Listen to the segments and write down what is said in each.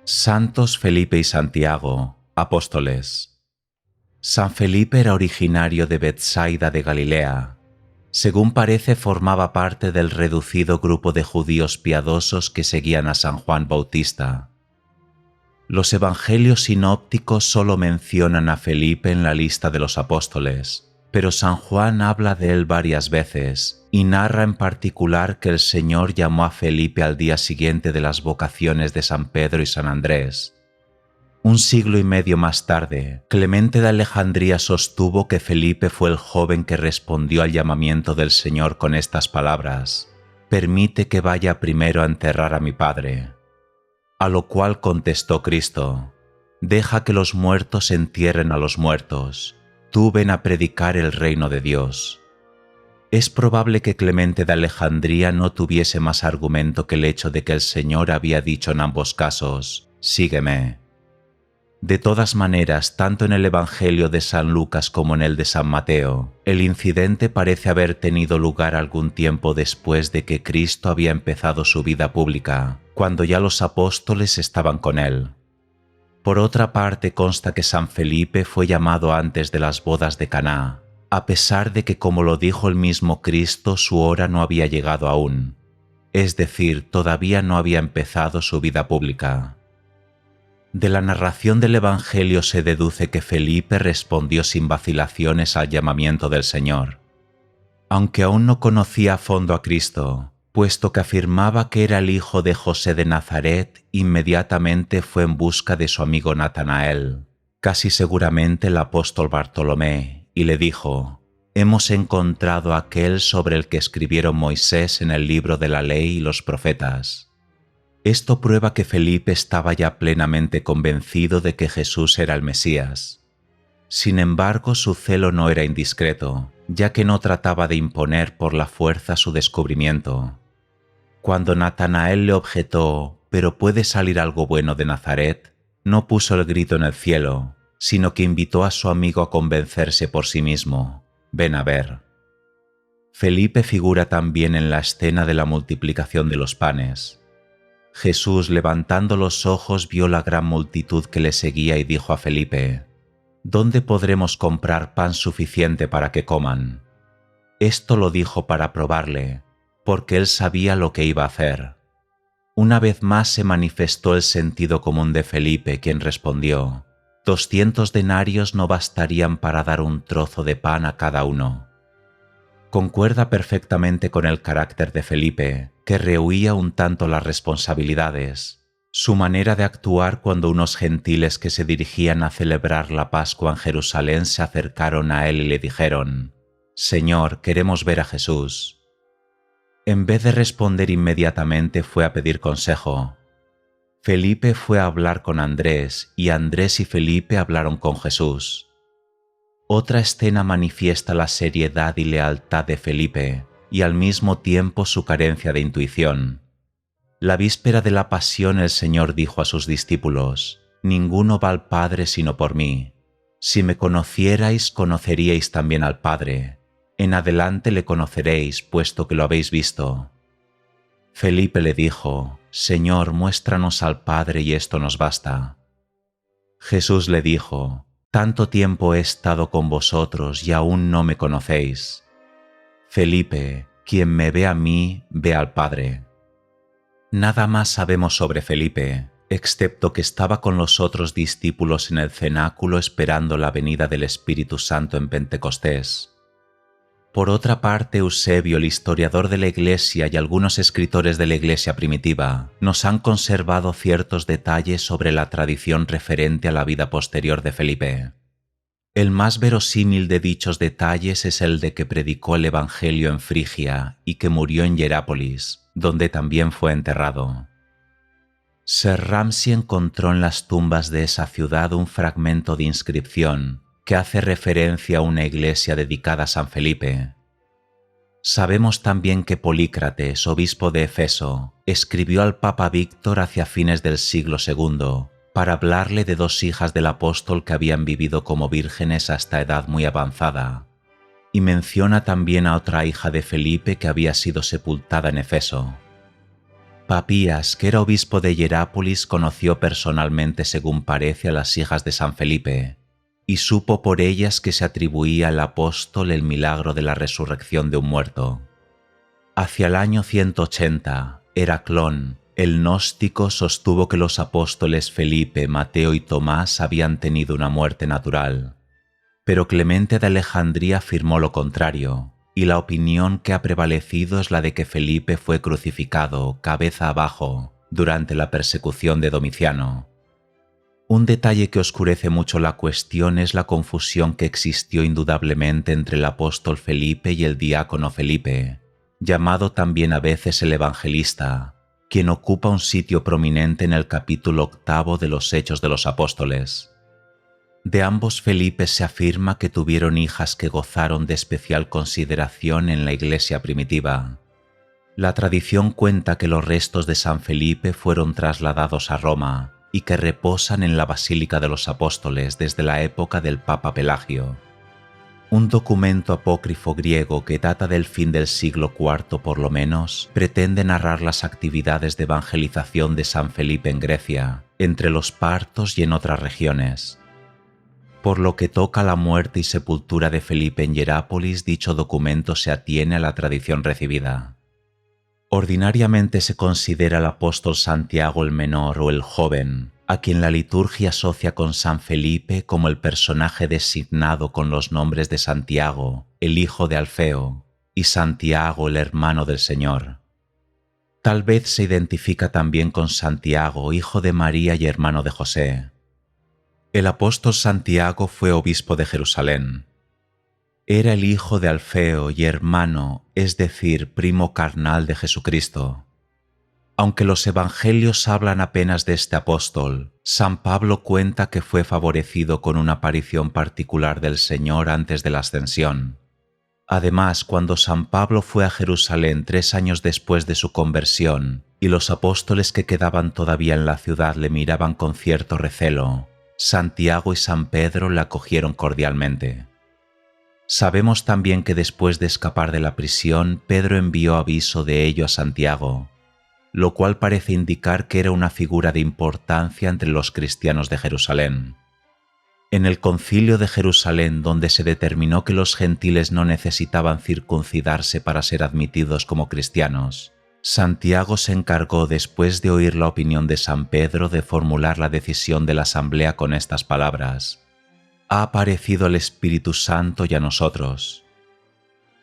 Santos Felipe y Santiago, apóstoles. San Felipe era originario de Betsaida de Galilea. Según parece, formaba parte del reducido grupo de judíos piadosos que seguían a San Juan Bautista. Los evangelios sinópticos solo mencionan a Felipe en la lista de los apóstoles, pero San Juan habla de él varias veces y narra en particular que el Señor llamó a Felipe al día siguiente de las vocaciones de San Pedro y San Andrés. Un siglo y medio más tarde, Clemente de Alejandría sostuvo que Felipe fue el joven que respondió al llamamiento del Señor con estas palabras: «Permite que vaya primero a enterrar a mi padre». A lo cual contestó Cristo: «Deja que los muertos entierren a los muertos. Tú ven a predicar el reino de Dios». Es probable que Clemente de Alejandría no tuviese más argumento que el hecho de que el Señor había dicho en ambos casos: «Sígueme». De todas maneras, tanto en el Evangelio de San Lucas como en el de San Mateo, el incidente parece haber tenido lugar algún tiempo después de que Cristo había empezado su vida pública, cuando ya los apóstoles estaban con él. Por otra parte, consta que San Felipe fue llamado antes de las bodas de Caná, a pesar de que, como lo dijo el mismo Cristo, su hora no había llegado aún, es decir, todavía no había empezado su vida pública. De la narración del Evangelio se deduce que Felipe respondió sin vacilaciones al llamamiento del Señor. Aunque aún no conocía a fondo a Cristo, puesto que afirmaba que era el hijo de José de Nazaret, inmediatamente fue en busca de su amigo Natanael, casi seguramente el apóstol Bartolomé, y le dijo: «Hemos encontrado a aquel sobre el que escribieron Moisés en el libro de la ley y los profetas». Esto prueba que Felipe estaba ya plenamente convencido de que Jesús era el Mesías. Sin embargo, su celo no era indiscreto, ya que no trataba de imponer por la fuerza su descubrimiento. Cuando Natanael le objetó: «¿Pero puede salir algo bueno de Nazaret?», no puso el grito en el cielo, sino que invitó a su amigo a convencerse por sí mismo: «Ven a ver». Felipe figura también en la escena de la multiplicación de los panes. Jesús, levantando los ojos, vio la gran multitud que le seguía y dijo a Felipe: «¿Dónde podremos comprar pan suficiente para que coman?». Esto lo dijo para probarle, porque él sabía lo que iba a hacer. Una vez más se manifestó el sentido común de Felipe, quien respondió: «200 denarios no bastarían para dar un trozo de pan a cada uno». Concuerda perfectamente con el carácter de Felipe, que rehuía un tanto las responsabilidades, su manera de actuar cuando unos gentiles que se dirigían a celebrar la Pascua en Jerusalén se acercaron a él y le dijeron: «Señor, queremos ver a Jesús». En vez de responder inmediatamente, fue a pedir consejo. Felipe fue a hablar con Andrés, y Andrés y Felipe hablaron con Jesús. Otra escena manifiesta la seriedad y lealtad de Felipe, y al mismo tiempo su carencia de intuición. La víspera de la pasión el Señor dijo a sus discípulos: «Ninguno va al Padre sino por mí. Si me conocierais, conoceríais también al Padre. En adelante le conoceréis, puesto que lo habéis visto». Felipe le dijo: «Señor, muéstranos al Padre y esto nos basta». Jesús le dijo: «Tanto tiempo he estado con vosotros y aún no me conocéis. Felipe, quien me ve a mí, ve al Padre». Nada más sabemos sobre Felipe, excepto que estaba con los otros discípulos en el cenáculo esperando la venida del Espíritu Santo en Pentecostés. Por otra parte, Eusebio, el historiador de la Iglesia, y algunos escritores de la Iglesia primitiva nos han conservado ciertos detalles sobre la tradición referente a la vida posterior de Felipe. El más verosímil de dichos detalles es el de que predicó el Evangelio en Frigia y que murió en Hierápolis, donde también fue enterrado. Sir Ramsay encontró en las tumbas de esa ciudad un fragmento de inscripción que hace referencia a una iglesia dedicada a San Felipe. Sabemos también que Polícrates, obispo de Efeso, escribió al Papa Víctor hacia fines del siglo II para hablarle de dos hijas del apóstol que habían vivido como vírgenes hasta edad muy avanzada, y menciona también a otra hija de Felipe que había sido sepultada en Efeso. Papías, que era obispo de Hierápolis, conoció personalmente, según parece, a las hijas de San Felipe, y supo por ellas que se atribuía al apóstol el milagro de la resurrección de un muerto. Hacia el año 180, Heraclón, el gnóstico, sostuvo que los apóstoles Felipe, Mateo y Tomás habían tenido una muerte natural, pero Clemente de Alejandría afirmó lo contrario, y la opinión que ha prevalecido es la de que Felipe fue crucificado cabeza abajo durante la persecución de Domiciano. Un detalle que oscurece mucho la cuestión es la confusión que existió indudablemente entre el apóstol Felipe y el diácono Felipe, llamado también a veces el evangelista, quien ocupa un sitio prominente en el capítulo 8 de los Hechos de los Apóstoles. De ambos Felipes se afirma que tuvieron hijas que gozaron de especial consideración en la Iglesia primitiva. La tradición cuenta que los restos de San Felipe fueron trasladados a Roma y que reposan en la Basílica de los Apóstoles desde la época del Papa Pelagio. Un documento apócrifo griego que data del fin del siglo IV por lo menos, pretende narrar las actividades de evangelización de San Felipe en Grecia, entre los partos y en otras regiones. Por lo que toca a la muerte y sepultura de Felipe en Hierápolis, dicho documento se atiene a la tradición recibida. Ordinariamente se considera al apóstol Santiago el Menor o el Joven, a quien la liturgia asocia con San Felipe como el personaje designado con los nombres de Santiago, el hijo de Alfeo, y Santiago, el hermano del Señor. Tal vez se identifica también con Santiago, hijo de María y hermano de José. El apóstol Santiago fue obispo de Jerusalén. Era el hijo de Alfeo y hermano, es decir, primo carnal de Jesucristo. Aunque los evangelios hablan apenas de este apóstol, San Pablo cuenta que fue favorecido con una aparición particular del Señor antes de la ascensión. Además, cuando San Pablo fue a Jerusalén 3 años después de su conversión, y los apóstoles que quedaban todavía en la ciudad le miraban con cierto recelo, Santiago y San Pedro le acogieron cordialmente. Sabemos también que después de escapar de la prisión, Pedro envió aviso de ello a Santiago, lo cual parece indicar que era una figura de importancia entre los cristianos de Jerusalén. En el Concilio de Jerusalén, donde se determinó que los gentiles no necesitaban circuncidarse para ser admitidos como cristianos, Santiago se encargó, después de oír la opinión de San Pedro, de formular la decisión de la asamblea con estas palabras: «Ha aparecido el Espíritu Santo y a nosotros».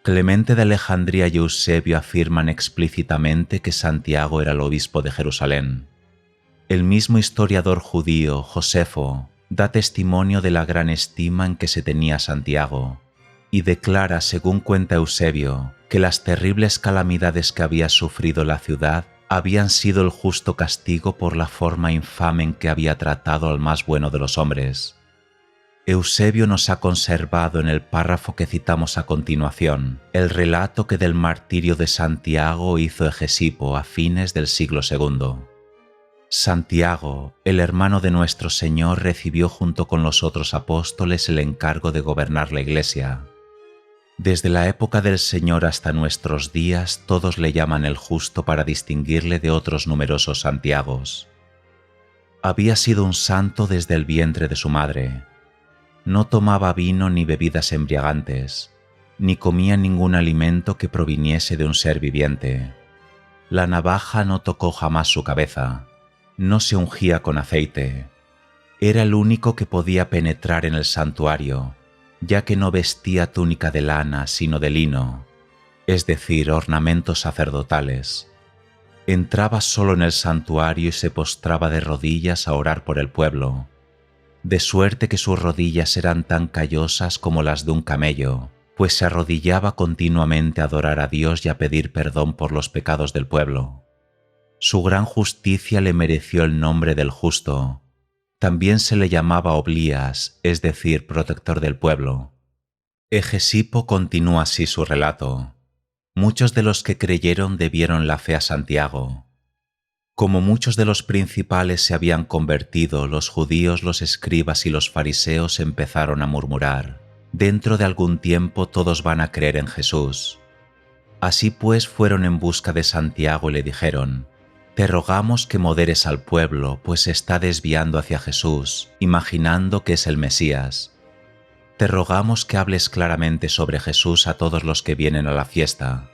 Clemente de Alejandría y Eusebio afirman explícitamente que Santiago era el obispo de Jerusalén. El mismo historiador judío, Josefo, da testimonio de la gran estima en que se tenía Santiago, y declara, según cuenta Eusebio, que las terribles calamidades que había sufrido la ciudad habían sido el justo castigo por la forma infame en que había tratado al más bueno de los hombres. Eusebio nos ha conservado en el párrafo que citamos a continuación el relato que del martirio de Santiago hizo Hegesipo a fines del siglo II. Santiago, el hermano de nuestro Señor, recibió junto con los otros apóstoles el encargo de gobernar la Iglesia. Desde la época del Señor hasta nuestros días, todos le llaman el Justo para distinguirle de otros numerosos Santiagos. Había sido un santo desde el vientre de su madre. No tomaba vino ni bebidas embriagantes, ni comía ningún alimento que proviniese de un ser viviente. La navaja no tocó jamás su cabeza, no se ungía con aceite. Era el único que podía penetrar en el santuario, ya que no vestía túnica de lana sino de lino, es decir, ornamentos sacerdotales. Entraba solo en el santuario y se postraba de rodillas a orar por el pueblo, de suerte que sus rodillas eran tan callosas como las de un camello, pues se arrodillaba continuamente a adorar a Dios y a pedir perdón por los pecados del pueblo. Su gran justicia le mereció el nombre del Justo. También se le llamaba Oblías, es decir, protector del pueblo. Hegesipo continúa así su relato. Muchos de los que creyeron debieron la fe a Santiago. Como muchos de los principales se habían convertido, los judíos, los escribas y los fariseos empezaron a murmurar: «Dentro de algún tiempo todos van a creer en Jesús». Así pues fueron en busca de Santiago y le dijeron: Te rogamos que moderes al pueblo, pues se está desviando hacia Jesús, imaginando que es el Mesías. Te rogamos que hables claramente sobre Jesús a todos los que vienen a la fiesta,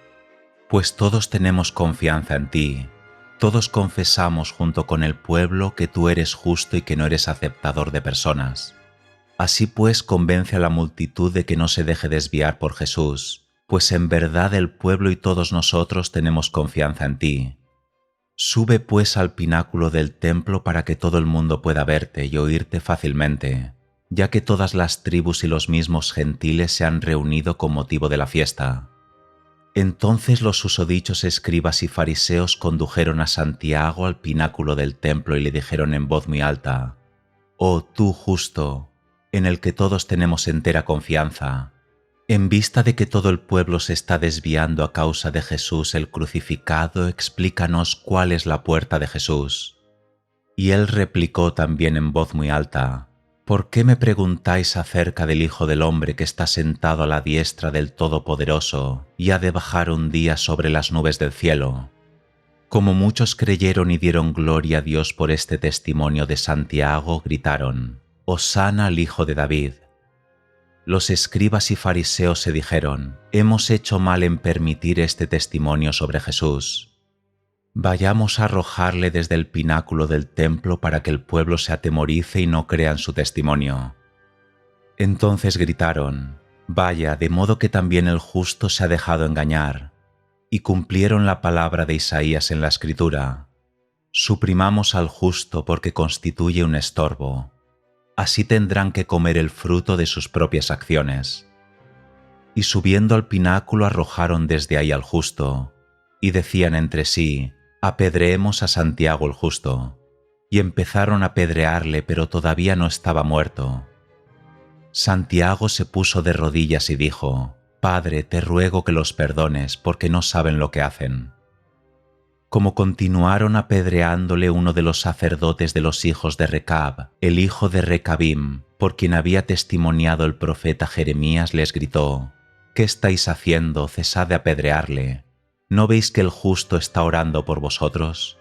pues todos tenemos confianza en ti. Todos confesamos junto con el pueblo que tú eres justo y que no eres aceptador de personas. Así pues, convence a la multitud de que no se deje desviar por Jesús, pues en verdad el pueblo y todos nosotros tenemos confianza en ti. Sube pues al pináculo del templo para que todo el mundo pueda verte y oírte fácilmente, ya que todas las tribus y los mismos gentiles se han reunido con motivo de la fiesta. Entonces los susodichos escribas y fariseos condujeron a Santiago al pináculo del templo y le dijeron en voz muy alta: «Oh tú justo, en el que todos tenemos entera confianza, en vista de que todo el pueblo se está desviando a causa de Jesús el crucificado, explícanos cuál es la puerta de Jesús». Y él replicó también en voz muy alta: «¿Por qué me preguntáis acerca del Hijo del Hombre que está sentado a la diestra del Todopoderoso y ha de bajar un día sobre las nubes del cielo?» Como muchos creyeron y dieron gloria a Dios por este testimonio de Santiago, gritaron: «Hosana al Hijo de David». Los escribas y fariseos se dijeron: «Hemos hecho mal en permitir este testimonio sobre Jesús. Vayamos a arrojarle desde el pináculo del templo para que el pueblo se atemorice y no crean su testimonio». Entonces gritaron: «Vaya, de modo que también el justo se ha dejado engañar». Y cumplieron la palabra de Isaías en la Escritura: «Suprimamos al justo porque constituye un estorbo. Así tendrán que comer el fruto de sus propias acciones». Y subiendo al pináculo arrojaron desde ahí al justo, y decían entre sí: «Apedreemos a Santiago el justo». Y empezaron a apedrearle, pero todavía no estaba muerto. Santiago se puso de rodillas y dijo: «Padre, te ruego que los perdones, porque no saben lo que hacen». Como continuaron apedreándole, uno de los sacerdotes de los hijos de Recab, el hijo de Recabim, por quien había testimoniado el profeta Jeremías, les gritó: «¿Qué estáis haciendo? Cesad de apedrearle. ¿No veis que el justo está orando por vosotros?».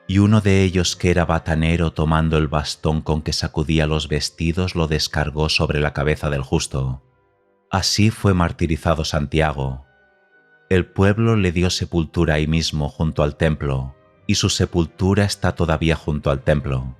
Y uno de ellos, que era batanero, tomando el bastón con que sacudía los vestidos, lo descargó sobre la cabeza del justo. Así fue martirizado Santiago. El pueblo le dio sepultura ahí mismo junto al templo, y su sepultura está todavía junto al templo.